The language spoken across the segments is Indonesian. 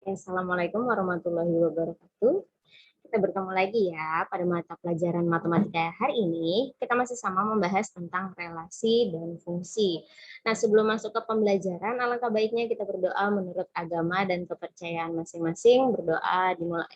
Assalamualaikum warahmatullahi wabarakatuh. Kita bertemu lagi ya pada mata pelajaran matematika hari ini. Kita masih sama membahas tentang relasi dan fungsi. Nah, sebelum masuk ke pembelajaran, alangkah baiknya kita berdoa menurut agama dan kepercayaan masing-masing. Berdoa dimulai.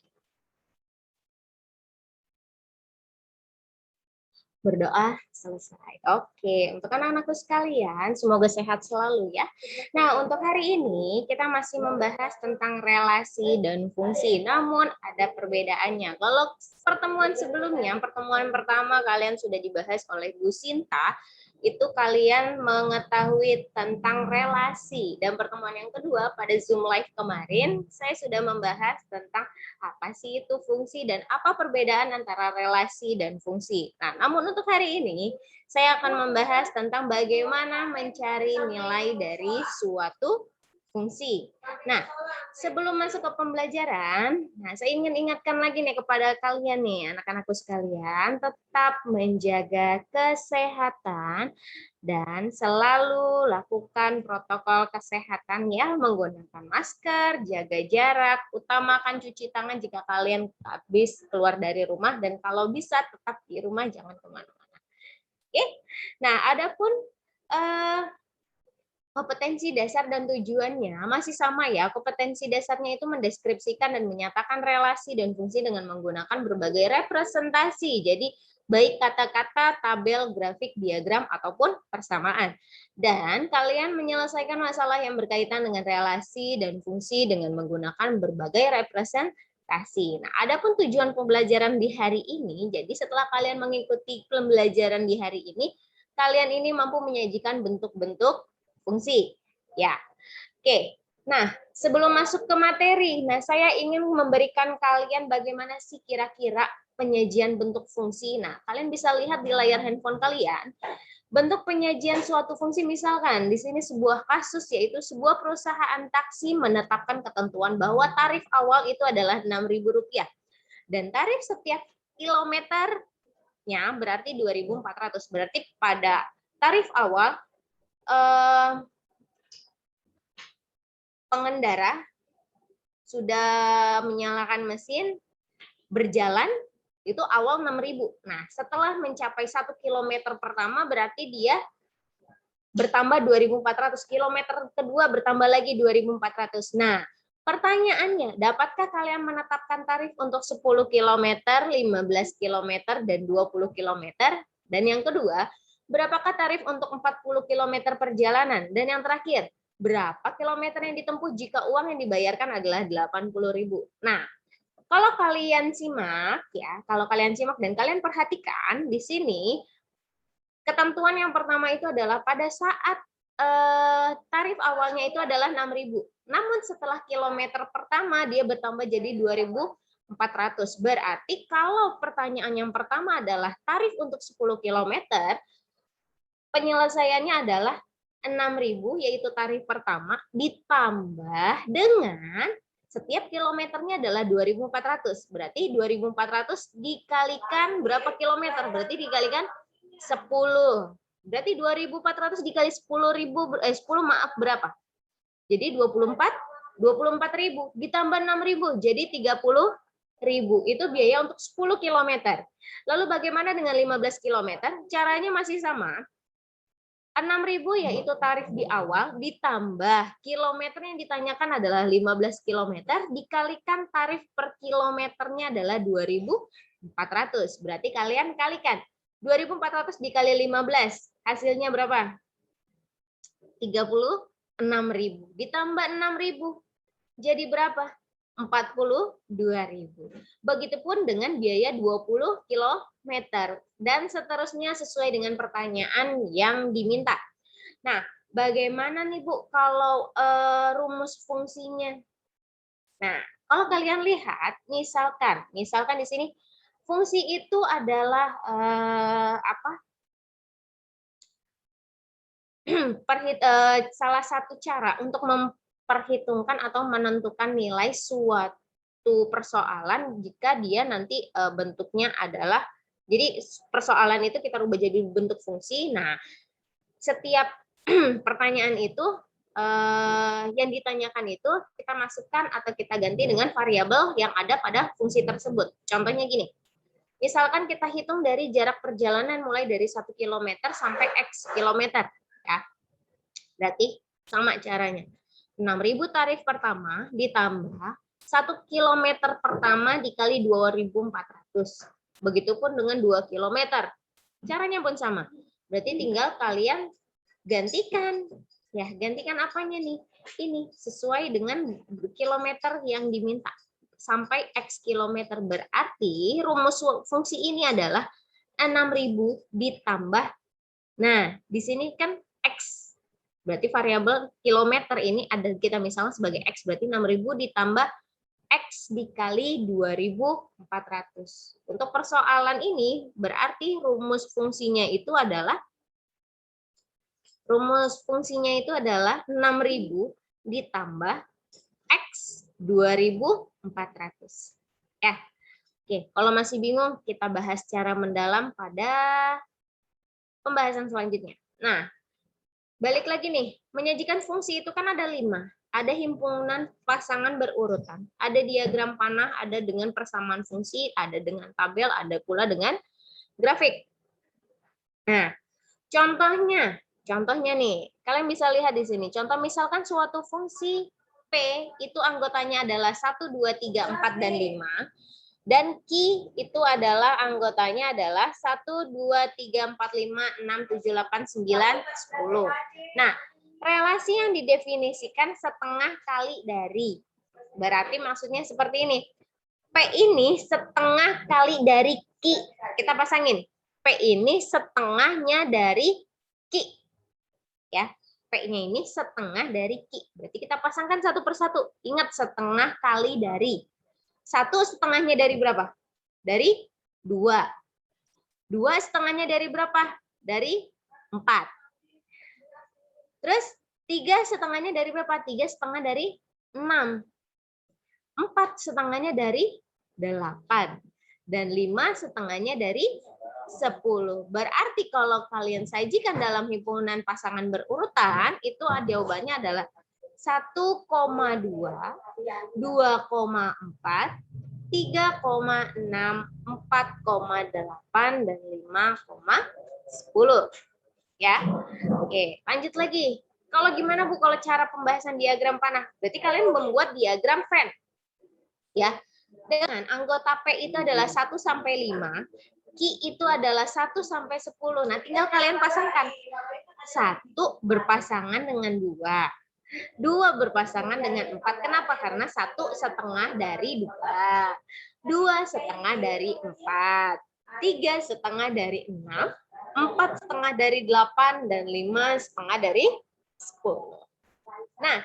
Berdoa selesai. Oke, untuk anak-anakku sekalian, semoga sehat selalu ya. Nah, untuk hari ini kita masih membahas tentang relasi dan fungsi, namun ada perbedaannya. Kalau pertemuan sebelumnya, pertemuan pertama kalian sudah dibahas oleh Bu Sinta, itu kalian mengetahui tentang relasi. Dan pertemuan yang kedua pada Zoom Live kemarin, saya sudah membahas tentang apa sih itu fungsi dan apa perbedaan antara relasi dan fungsi. Nah, namun untuk hari ini saya akan membahas tentang bagaimana mencari nilai dari suatu fungsi. Nah, sebelum masuk ke pembelajaran, saya ingin ingatkan lagi nih kepada kalian nih, anak-anakku sekalian, tetap menjaga kesehatan dan selalu lakukan protokol kesehatan ya, menggunakan masker, jaga jarak, utamakan cuci tangan jika kalian habis keluar dari rumah, dan kalau bisa tetap di rumah, jangan kemana-mana. Oke, nah adapun kompetensi dasar dan tujuannya masih sama ya. Kompetensi dasarnya itu mendeskripsikan dan menyatakan relasi dan fungsi dengan menggunakan berbagai representasi. Jadi baik kata-kata, tabel, grafik, diagram, ataupun persamaan. Dan kalian menyelesaikan masalah yang berkaitan dengan relasi dan fungsi dengan menggunakan berbagai representasi. Nah, adapun tujuan pembelajaran di hari ini, jadi setelah kalian mengikuti pembelajaran di hari ini, kalian ini mampu menyajikan bentuk-bentuk fungsi. Ya. Oke. Nah, sebelum masuk ke materi, saya ingin memberikan kalian bagaimana sih kira-kira penyajian bentuk fungsi. Nah, kalian bisa lihat di layar handphone kalian. Bentuk penyajian suatu fungsi, misalkan di sini sebuah kasus, yaitu sebuah perusahaan taksi menetapkan ketentuan bahwa tarif awal itu adalah Rp6.000 dan tarif setiap kilometernya berarti 2.400. Berarti pada tarif awal pengendara sudah menyalakan mesin, berjalan, itu awal 6.000. Nah, setelah mencapai 1 kilometer pertama berarti dia bertambah 2.400. Kilometer kedua bertambah lagi 2.400. Nah, pertanyaannya, dapatkah kalian menetapkan tarif untuk 10 kilometer, 15 kilometer, dan 20 kilometer? Dan yang kedua, berapakah tarif untuk 40 kilometer perjalanan? Dan yang terakhir, berapa kilometer yang ditempuh jika uang yang dibayarkan adalah 80.000? Nah, kalau kalian simak dan kalian perhatikan di sini, ketentuan yang pertama itu adalah pada saat tarif awalnya itu adalah 6.000. Namun setelah kilometer pertama dia bertambah jadi 2.400. Berarti kalau pertanyaan yang pertama adalah tarif untuk 10 kilometer, penyelesaiannya adalah 6.000, yaitu tarif pertama, ditambah dengan setiap kilometernya adalah 2.400. Berarti 2.400 dikalikan berapa kilometer? Berarti dikalikan 10. Berarti 2.400 dikali 10 berapa? Jadi 24.000 ditambah 6.000 jadi 30.000. Itu biaya untuk 10 kilometer. Lalu bagaimana dengan 15 kilometer? Caranya masih sama. 6.000 yaitu tarif di awal ditambah kilometer yang ditanyakan adalah 15 kilometer dikalikan tarif per kilometernya adalah 2.400. Berarti kalian kalikan 2.400 dikali 15 hasilnya berapa? 36.000 ditambah 6.000 jadi berapa? 42.000. Begitupun dengan biaya 20 km dan seterusnya sesuai dengan pertanyaan yang diminta. Nah, bagaimana nih Bu kalau rumus fungsinya? Nah, kalau kalian lihat, misalkan di sini fungsi itu adalah salah satu cara untuk memperhitungkan atau menentukan nilai suatu persoalan jika dia nanti bentuknya adalah, jadi persoalan itu kita rubah jadi bentuk fungsi. Nah, setiap pertanyaan itu yang ditanyakan itu kita masukkan atau kita ganti dengan variabel yang ada pada fungsi tersebut. Contohnya gini, misalkan kita hitung dari jarak perjalanan mulai dari 1 km sampai X kilometer. Ya. Berarti sama caranya. 6.000 tarif pertama ditambah 1 km pertama dikali 2.400. Begitupun dengan 2 km. Caranya pun sama. Berarti tinggal kalian gantikan. Ya, gantikan apanya nih? Ini sesuai dengan kilometer yang diminta. Sampai X kilometer, berarti rumus fungsi ini adalah 6.000 ditambah. Nah, di sini kan X. Berarti variabel kilometer ini ada kita misalnya sebagai X. Berarti 6.000 ditambah X dikali 2.400. Untuk persoalan ini berarti rumus fungsinya itu adalah 6.000 ditambah X 2.400. Ya. Oke, kalau masih bingung kita bahas secara mendalam pada pembahasan selanjutnya. Nah, balik lagi nih, menyajikan fungsi itu kan ada 5. Ada himpunan pasangan berurutan, ada diagram panah, ada dengan persamaan fungsi, ada dengan tabel, ada pula dengan grafik. Nah, contohnya nih, kalian bisa lihat di sini. Contoh misalkan suatu fungsi P itu anggotanya adalah 1, 2, 3, 4, dan 5. Dan Q itu adalah anggotanya adalah 1, 2, 3, 4, 5, 6, 7, 8, 9, 10. Nah, relasi yang didefinisikan setengah kali dari. Berarti maksudnya seperti ini. P ini setengah kali dari Q. Kita pasangin. P ini setengahnya dari Q. Ya, P-nya ini setengah dari Q. Berarti kita pasangkan satu persatu. Ingat, setengah kali dari. 1 setengahnya dari berapa? Dari 2. 2 setengahnya dari berapa? Dari 4. Terus 3 setengahnya dari berapa? 3 setengah dari 6. 4 setengahnya dari 8. Dan 5 setengahnya dari 10. Berarti kalau kalian sajikan dalam himpunan pasangan berurutan, itu jawabannya adalah 1,2, 2,4, 3,6, 4,8, dan 5,10. Ya. Oke, lanjut lagi. Kalau gimana Bu kalau cara pembahasan diagram panah? Berarti kalian membuat diagram Venn. Ya. Dengan anggota P itu adalah 1 sampai 5, Q itu adalah 1 sampai 10. Nah, tinggal kalian pasangkan. 1 berpasangan dengan 2. 2 berpasangan dengan 4. Kenapa? Karena 1 setengah dari 2. 2 setengah dari 4. 3 setengah dari 6. 4 setengah dari 8. Dan 5 setengah dari 10. Nah,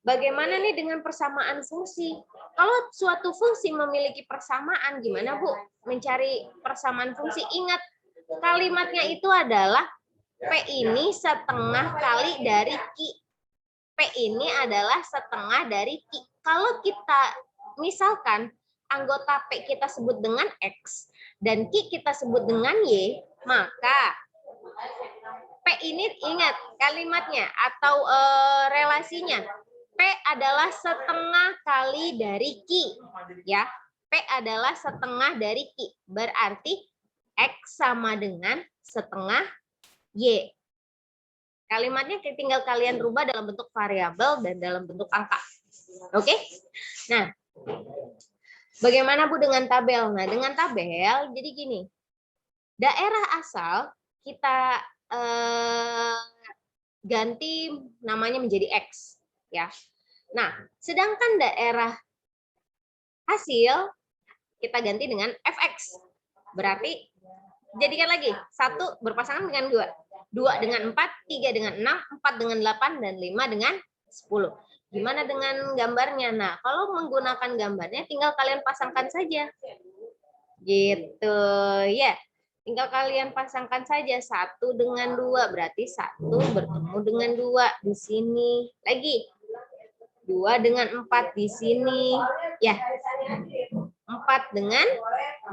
bagaimana nih dengan persamaan fungsi? Kalau suatu fungsi memiliki persamaan, gimana Bu? Mencari persamaan fungsi. Ingat, kalimatnya itu adalah P ini setengah kali dari Q. P ini adalah setengah dari Q. Kalau kita misalkan anggota P kita sebut dengan X dan Q kita sebut dengan Y, maka P ini ingat kalimatnya atau relasinya. P adalah setengah kali dari Q. Ya, P adalah setengah dari Q. Berarti X sama dengan setengah Y. Kalimatnya tinggal kalian rubah dalam bentuk variabel dan dalam bentuk angka. Oke? Nah, bagaimana Bu dengan tabel? Nah, dengan tabel, jadi gini. Daerah asal kita ganti namanya menjadi X. Ya. Nah, sedangkan daerah hasil kita ganti dengan fx. Berarti jadikan lagi 1 berpasangan dengan 2, 2 dengan 4, 3 dengan 6, 4 dengan 8, dan 5 dengan 10. Gimana dengan gambarnya? Nah, kalau menggunakan gambarnya tinggal kalian pasangkan saja. Gitu ya. Tinggal kalian pasangkan saja 1 dengan 2, berarti 1 bertemu dengan 2 di sini. Lagi 2 dengan 4 di sini. Ya. 4 dengan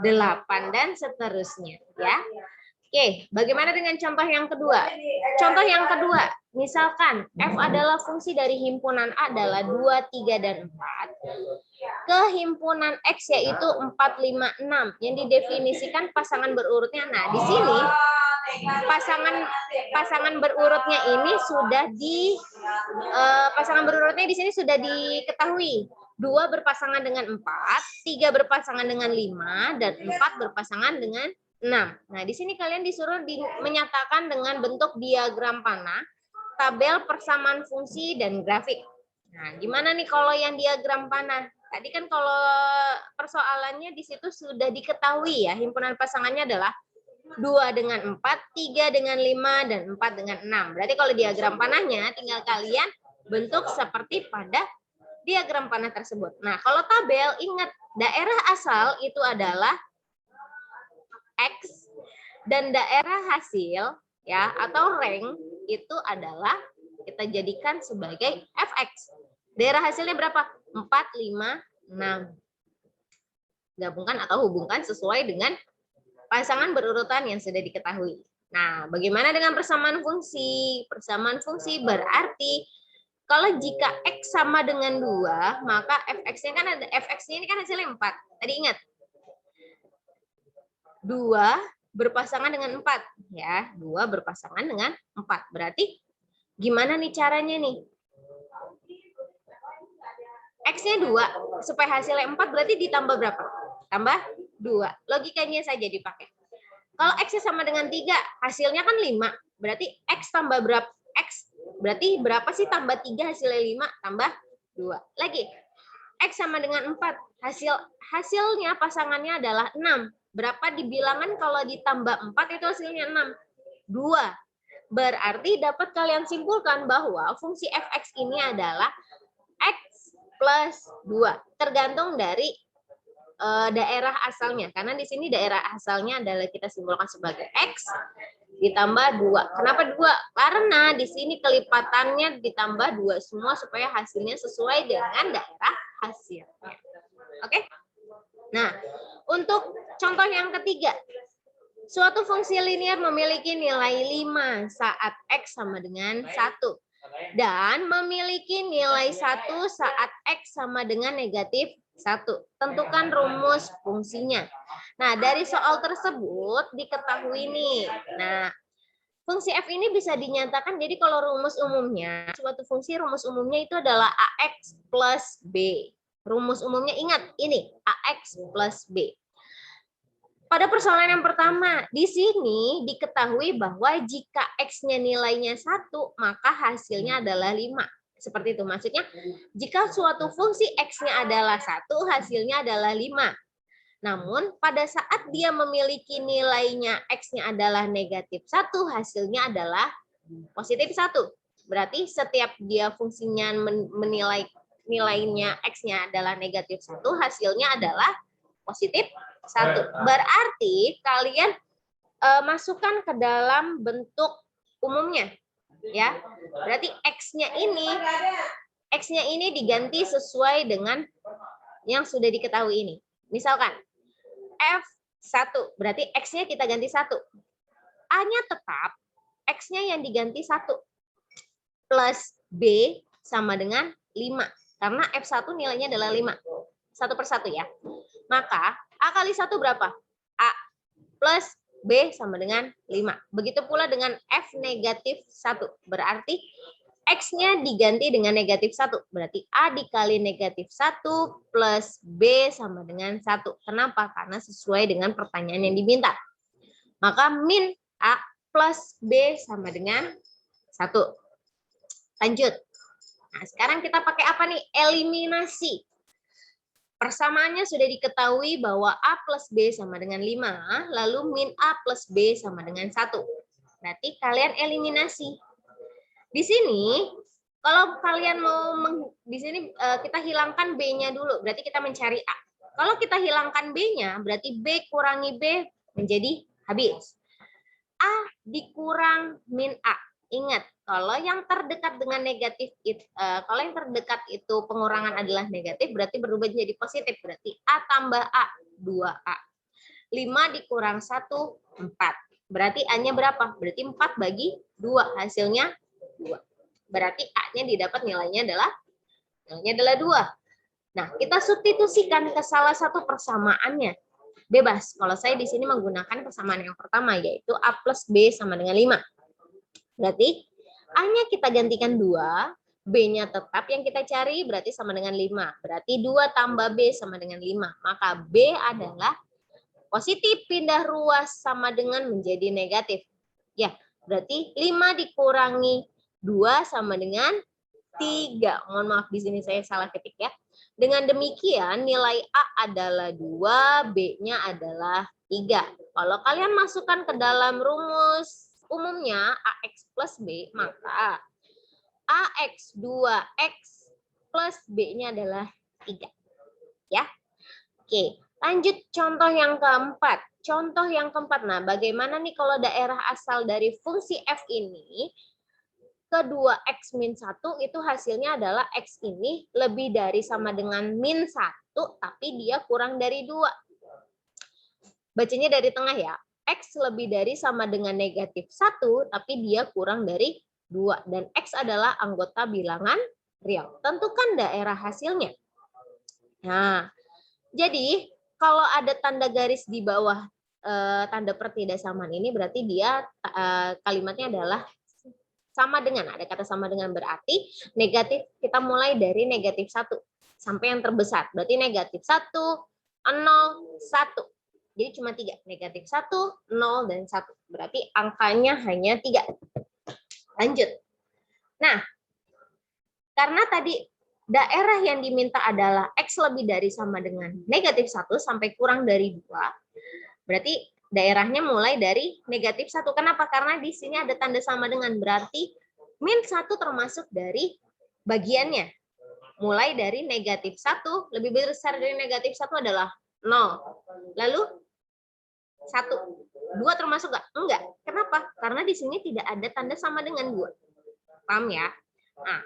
8 dan seterusnya, ya. Oke, bagaimana dengan contoh yang kedua? Contoh yang kedua, Misalkan F adalah fungsi dari himpunan A adalah 2, 3, dan 4. Ke himpunan X yaitu 4, 5, 6. Yang didefinisikan pasangan berurutnya. Nah, di sini pasangan berurutnya ini sudah pasangan berurutnya di sini sudah diketahui. 2 berpasangan dengan 4, 3 berpasangan dengan 5, dan 4 berpasangan dengan 6. Nah, di sini kalian disuruh menyatakan dengan bentuk diagram panah, tabel persamaan fungsi, dan grafik. Nah, gimana nih kalau yang diagram panah? Tadi kan kalau persoalannya di situ sudah diketahui ya, himpunan pasangannya adalah 2 dengan 4, 3 dengan 5, dan 4 dengan 6. Berarti kalau diagram panahnya tinggal kalian bentuk seperti pada diagram panah tersebut. Nah, kalau tabel, ingat daerah asal itu adalah X dan daerah hasil ya atau rank itu adalah kita jadikan sebagai fx. Daerah hasilnya berapa? 4, 5, 6. Gabungkan atau hubungkan sesuai dengan pasangan berurutan yang sudah diketahui. Nah, bagaimana dengan persamaan fungsi? Persamaan fungsi berarti kalau jika X sama dengan 2, maka fx-nya kan ada fx-nya ini kan hasilnya 4. Tadi ingat. 2 berpasangan dengan 4 ya. 2 berpasangan dengan 4. Berarti gimana nih caranya nih? X-nya 2, supaya hasilnya 4 berarti ditambah berapa? Tambah 2. Logikanya saja dipakai. Kalau X-nya sama dengan 3, hasilnya kan 5. Berarti X tambah berapa? X berarti berapa sih tambah 3 hasilnya 5 tambah 2. Lagi. X sama dengan 4. Hasilnya pasangannya adalah 6. Berapa di bilangan kalau ditambah 4 itu hasilnya 6? 2. Berarti dapat kalian simpulkan bahwa fungsi fx ini adalah X plus 2. Tergantung dari daerah asalnya. Karena di sini daerah asalnya adalah kita simpulkan sebagai X ditambah 2. Kenapa 2? Karena di sini kelipatannya ditambah 2 semua supaya hasilnya sesuai dengan daerah hasilnya. Oke? Nah, untuk contoh yang ketiga. Suatu fungsi linear memiliki nilai 5 saat X sama dengan 1. Dan memiliki nilai 1 saat X sama dengan negatif 1. Tentukan rumus fungsinya. Nah, dari soal tersebut diketahui nih. Nah, fungsi f ini bisa dinyatakan, jadi kalau rumus umumnya, suatu fungsi rumus umumnya itu adalah AX plus B. Rumus umumnya ingat, ini AX plus B. Pada persoalan yang pertama, di sini diketahui bahwa jika X-nya nilainya 1, maka hasilnya adalah 5. Seperti itu. Maksudnya, jika suatu fungsi X-nya adalah 1, hasilnya adalah 5. Namun, pada saat dia memiliki nilainya X-nya adalah negatif 1, hasilnya adalah positif 1. Berarti setiap dia fungsinya menilai nilainya X-nya adalah negatif 1, hasilnya adalah positif 1. Berarti kalian masukkan ke dalam bentuk umumnya. Ya. Berarti X-nya ini diganti sesuai dengan yang sudah diketahui ini. Misalkan F1, berarti X-nya kita ganti 1. A-nya tetap, X-nya yang diganti 1. Plus B sama dengan 5. Karena F1 nilainya adalah 5. 1 per 1 ya. Maka A kali 1 berapa? A plus B sama dengan 5. Begitu pula dengan F negatif 1. Berarti X-nya diganti dengan negatif 1. Berarti A dikali negatif 1 plus B sama dengan 1. Kenapa? Karena sesuai dengan pertanyaan yang diminta. Maka min A plus B sama dengan 1. Lanjut. Nah, sekarang kita pakai apa nih? Eliminasi. Persamaannya sudah diketahui bahwa A plus B sama dengan 5, lalu min A plus B sama dengan 1. Berarti kalian eliminasi. Di sini, kalau kalian mau, di sini kita hilangkan B-nya dulu, berarti kita mencari A. Kalau kita hilangkan B-nya, berarti B kurangi B menjadi habis. A dikurang min A. Ingat, kalau yang terdekat dengan negatif, kalau yang terdekat itu pengurangan adalah negatif, berarti berubah menjadi positif. Berarti A tambah A, 2A. 5 dikurang 1, 4. Berarti A-nya berapa? Berarti 4 bagi 2, hasilnya 2. Berarti A-nya didapat nilainya adalah 2. Nah, kita substitusikan ke salah satu persamaannya. Bebas. Kalau saya di sini menggunakan persamaan yang pertama, yaitu A plus B sama dengan 5. Berarti A-nya kita gantikan 2, B-nya tetap yang kita cari, berarti sama dengan 5. Berarti 2 tambah B sama dengan 5. Maka B adalah positif pindah ruas sama dengan menjadi negatif. Ya, berarti 5 dikurangi 2 sama dengan 3. Mohon maaf, di sini saya salah ketik ya. Dengan demikian, nilai A adalah 2, B-nya adalah 3. Kalau kalian masukkan ke dalam rumus umumnya AX plus B, maka AX 2X plus B-nya adalah 3. Ya. Oke, lanjut contoh yang keempat. Contoh yang keempat, nah bagaimana nih kalau daerah asal dari fungsi F ini, kedua X min 1 itu hasilnya adalah X ini lebih dari sama dengan min 1, tapi dia kurang dari 2. Bacanya dari tengah ya. X lebih dari sama dengan negatif 1, tapi dia kurang dari 2. Dan X adalah anggota bilangan real. Tentukan daerah hasilnya. Nah, jadi kalau ada tanda garis di bawah tanda pertidaksamaan ini, berarti dia kalimatnya adalah sama dengan, ada kata sama dengan, berarti negatif, kita mulai dari negatif 1 sampai yang terbesar. Berarti negatif 1, 0, 1. Jadi cuma 3, negatif 1, 0, dan 1. Berarti angkanya hanya 3. Lanjut. Nah, karena tadi daerah yang diminta adalah X lebih dari sama dengan negatif 1 sampai kurang dari 2, berarti daerahnya mulai dari negatif 1. Kenapa? Karena di sini ada tanda sama dengan, berarti min 1 termasuk dari bagiannya. Mulai dari negatif 1, lebih besar dari negatif 1 adalah 0. Lalu 1. 2 termasuk nggak? Enggak. Kenapa? Karena di sini tidak ada tanda sama dengan 2. Paham ya? Nah,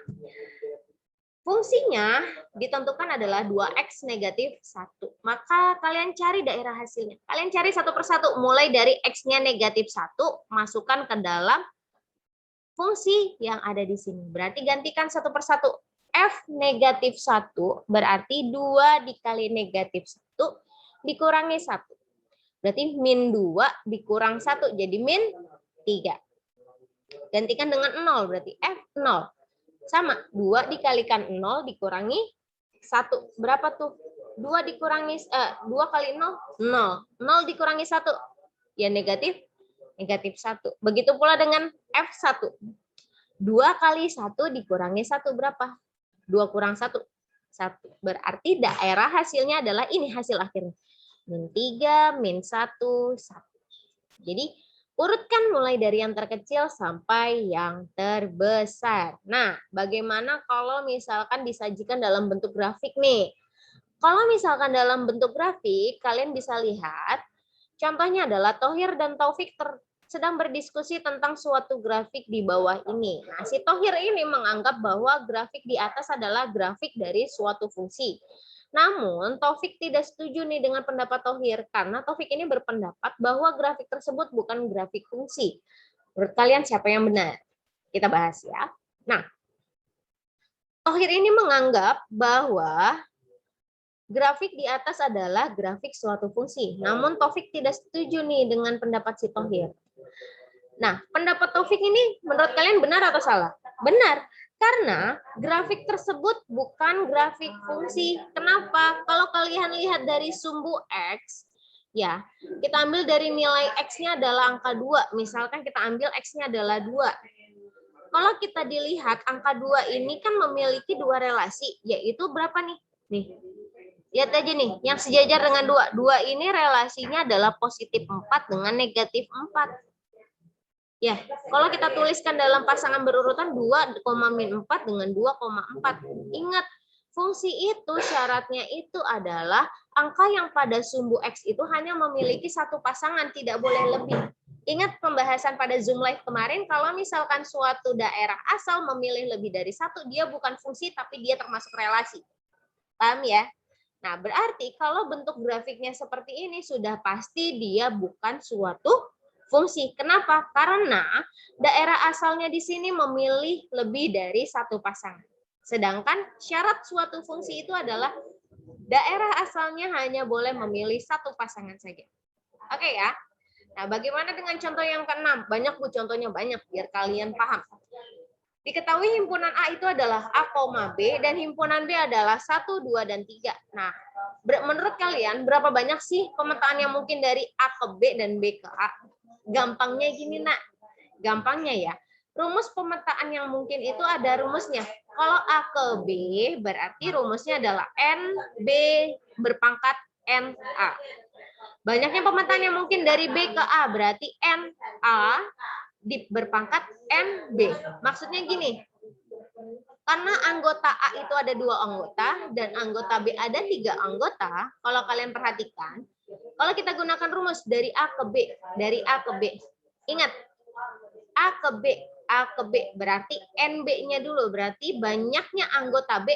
fungsinya ditentukan adalah 2X negatif 1. Maka kalian cari daerah hasilnya. Kalian cari satu persatu. Mulai dari X-nya negatif 1, masukkan ke dalam fungsi yang ada di sini. Berarti gantikan satu persatu. F negatif 1 berarti 2 dikali negatif 1 dikurangi 1. Berarti min 2 dikurang 1. Jadi min 3. Gantikan dengan 0. Berarti F 0. Sama, 2 dikalikan 0 dikurangi 1. Berapa tuh? 2 dikurangi 2 kali 0, 0. 0 dikurangi 1. Ya negatif 1. Begitu pula dengan F1. 2 kali 1 dikurangi 1 berapa? 2 kurang 1. 1. Berarti daerah hasilnya adalah ini hasil akhirnya. Min 3, min 1, 1. Jadi urutkan mulai dari yang terkecil sampai yang terbesar. Nah, bagaimana kalau misalkan disajikan dalam bentuk grafik nih? Kalau misalkan dalam bentuk grafik, kalian bisa lihat, contohnya adalah Thohir dan Taufik sedang berdiskusi tentang suatu grafik di bawah ini. Nah, si Thohir ini menganggap bahwa grafik di atas adalah grafik dari suatu fungsi. Namun, Taufik tidak setuju nih dengan pendapat Thohir, karena Taufik ini berpendapat bahwa grafik tersebut bukan grafik fungsi. Menurut kalian siapa yang benar? Kita bahas ya. Nah, Thohir ini menganggap bahwa grafik di atas adalah grafik suatu fungsi. Namun Taufik tidak setuju nih dengan pendapat si Thohir. Nah, pendapat Taufik ini menurut kalian benar atau salah? Benar. Karena grafik tersebut bukan grafik fungsi. Kenapa? Kalau kalian lihat dari sumbu X, ya, kita ambil dari nilai X-nya adalah angka 2. Misalkan kita ambil X-nya adalah 2. Kalau kita dilihat, angka 2 ini kan memiliki dua relasi, yaitu berapa nih? Nih, lihat aja nih, yang sejajar dengan 2. 2 ini relasinya adalah positif 4 dengan negatif 4. Ya, kalau kita tuliskan dalam pasangan berurutan 2, min 4 dengan 2,4. Ingat, fungsi itu syaratnya itu adalah angka yang pada sumbu X itu hanya memiliki satu pasangan, tidak boleh lebih. Ingat pembahasan pada Zoom Live kemarin, kalau misalkan suatu daerah asal memilih lebih dari satu, dia bukan fungsi, tapi dia termasuk relasi. Paham ya? Nah, berarti kalau bentuk grafiknya seperti ini, sudah pasti dia bukan suatu fungsi. Kenapa? Karena daerah asalnya di sini memilih lebih dari satu pasangan. Sedangkan syarat suatu fungsi itu adalah daerah asalnya hanya boleh memilih satu pasangan saja. Oke ya. Nah, bagaimana dengan contoh yang keenam? Banyak Bu, contohnya banyak biar kalian paham. Diketahui himpunan A itu adalah A, B dan himpunan B adalah 1, 2, dan 3. Nah, menurut kalian berapa banyak sih pemetaan yang mungkin dari A ke B dan B ke A? Gampangnya gini, Nak. Gampangnya ya. Rumus pemetaan yang mungkin itu ada rumusnya. Kalau A ke B berarti rumusnya adalah NB berpangkat NA. Banyaknya pemetaan yang mungkin dari B ke A berarti NA berpangkat NB. Maksudnya gini, karena anggota A itu ada 2 anggota dan anggota B ada 3 anggota, kalau kalian perhatikan, kalau kita gunakan rumus dari A ke B, ingat, A ke B berarti NB-nya dulu, berarti banyaknya anggota B,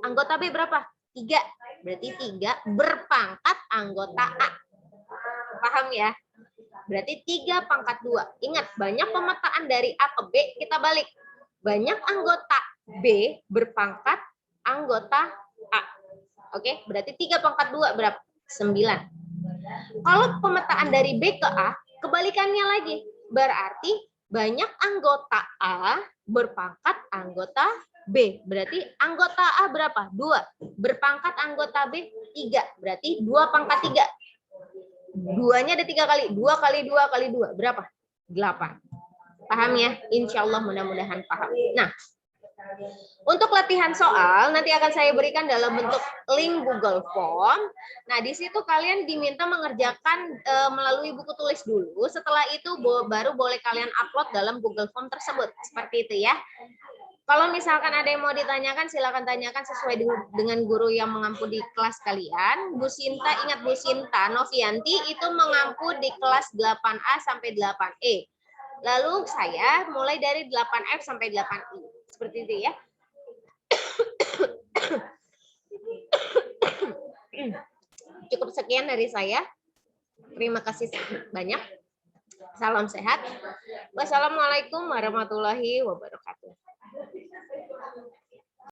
anggota B berapa? 3, berarti 3 berpangkat anggota A. Paham ya? Berarti 3 pangkat 2. Ingat, banyak pemetaan dari A ke B, kita balik. Banyak anggota B berpangkat anggota A. Oke, berarti 3 pangkat 2 berapa? 9. Kalau pemetaan dari B ke A, kebalikannya lagi. Berarti banyak anggota A berpangkat anggota B. Berarti anggota A berapa? 2. Berpangkat anggota B 3. Berarti 2 pangkat 3. 2-nya ada 3 kali. 2 kali 2 kali 2. Berapa? 8. Paham ya? Insya Allah mudah-mudahan paham. Nah, untuk latihan soal nanti akan saya berikan dalam bentuk link Google Form. Nah, di situ kalian diminta mengerjakan melalui buku tulis dulu. Setelah itu baru boleh kalian upload dalam Google Form tersebut. Seperti itu ya. Kalau misalkan ada yang mau ditanyakan, silakan tanyakan sesuai dengan guru yang mengampu di kelas kalian. Bu Sinta, ingat Bu Sinta, Novianti itu mengampu di kelas 8A sampai 8E. Lalu saya mulai dari 8F sampai 8I. Seperti itu ya. Cukup sekian dari saya. Terima kasih banyak. Salam sehat. Wassalamualaikum warahmatullahi wabarakatuh.